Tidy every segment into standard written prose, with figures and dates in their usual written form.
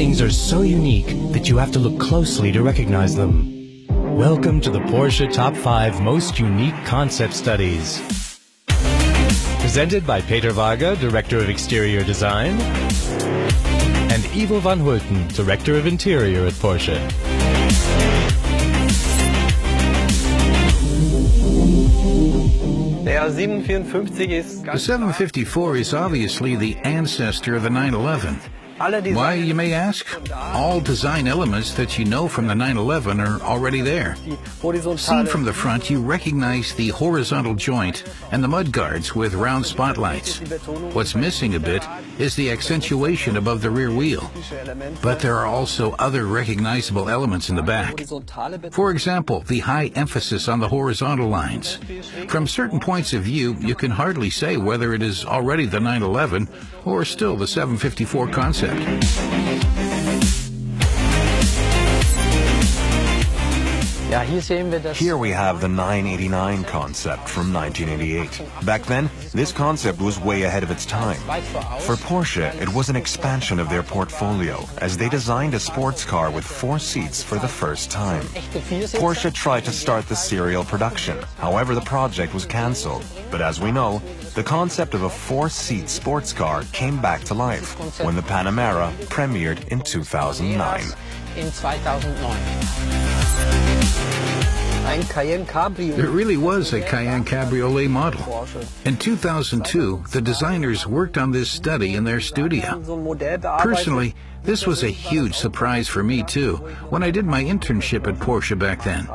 things are so unique that you have to look closely to recognize them. Welcome to the Porsche Top 5 Most Unique Concept Studies. Presented by Peter Varga, Director of Exterior Design, and Ivo van Hulten, Director of Interior at Porsche. The 754 is obviously the ancestor of the 911. Why, you may ask? All design elements that you know from the 911 are already there. Seen from the front, you recognize the horizontal joint and the mudguards with round spotlights. What's missing a bit is the accentuation above the rear wheel. But there are also other recognizable elements in the back. For example, the high emphasis on the horizontal lines. From certain points of view, you can hardly say whether it is already the 911 or still the 754 concept. Here we have the 989 concept from 1988. Back then, this concept was way ahead of its time. For Porsche, it was an expansion of their portfolio, as they designed a sports car with 4 seats for the first time. Porsche tried to start the serial production, however the project was cancelled. But as we know, the concept of a 4-seat sports car came back to life when the Panamera premiered in 2009. It really was a Cayenne Cabriolet model. In 2002, the designers worked on this study in their studio. Personally, this was a huge surprise for me too, when I did my internship at Porsche back then.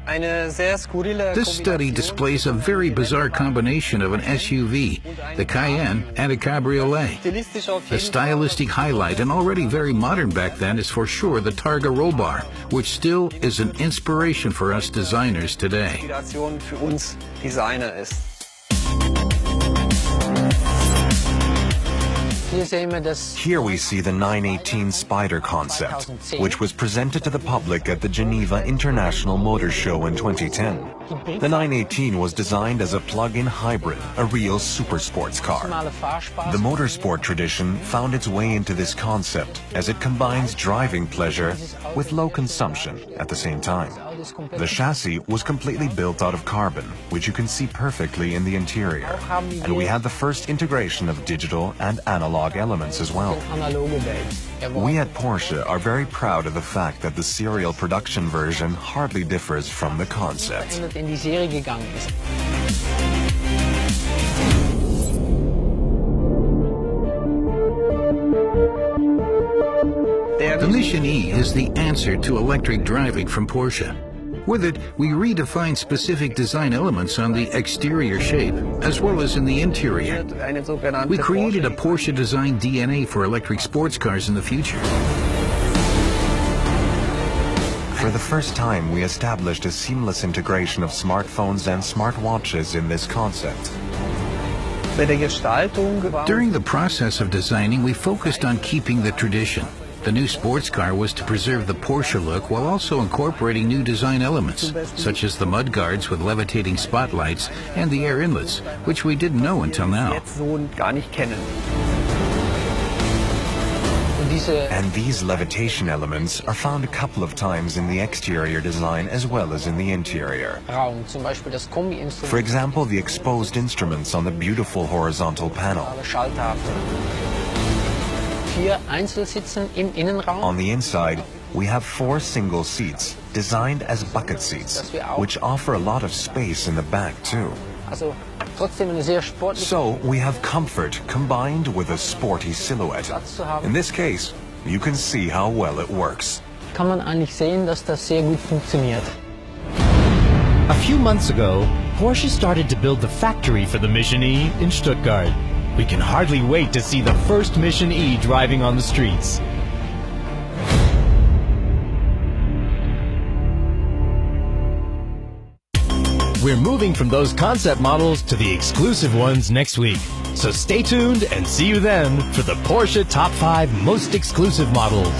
This study displays a very bizarre combination of an SUV, the Cayenne, and a cabriolet. The stylistic highlight, and already very modern back then, is for sure the Targa roll bar, which still is an inspiration for us designers today. Here we see the 918 Spider concept, which was presented to the public at the Geneva International Motor Show in 2010. The 918 was designed as a plug-in hybrid, a real super sports car. The motorsport tradition found its way into this concept as it combines driving pleasure with low consumption at the same time. The chassis was completely built out of carbon, which you can see perfectly in the interior. And we had the first integration of digital and analog elements as well. We at Porsche are very proud of the fact that the serial production version hardly differs from the concept. The Mission E is the answer to electric driving from Porsche. With it, we redefine specific design elements on the exterior shape, as well as in the interior. We created a Porsche design DNA for electric sports cars in the future. For the first time, we established a seamless integration of smartphones and smartwatches in this concept. During the process of designing, we focused on keeping the tradition. The new sports car was to preserve the Porsche look while also incorporating new design elements, such as the mudguards with levitating spotlights and the air inlets, which we didn't know until now. And these levitation elements are found a couple of times in the exterior design as well as in the interior. For example, the exposed instruments on the beautiful horizontal panel. On the inside, we have 4 single seats, designed as bucket seats, which offer a lot of space in the back too. So we have comfort combined with a sporty silhouette. In this case, you can see how well it works. A few months ago, Porsche started to build the factory for the Mission E in Stuttgart. We can hardly wait to see the first Mission E driving on the streets. We're moving from those concept models to the exclusive ones next week. So stay tuned and see you then for the Porsche Top 5 Most Exclusive Models.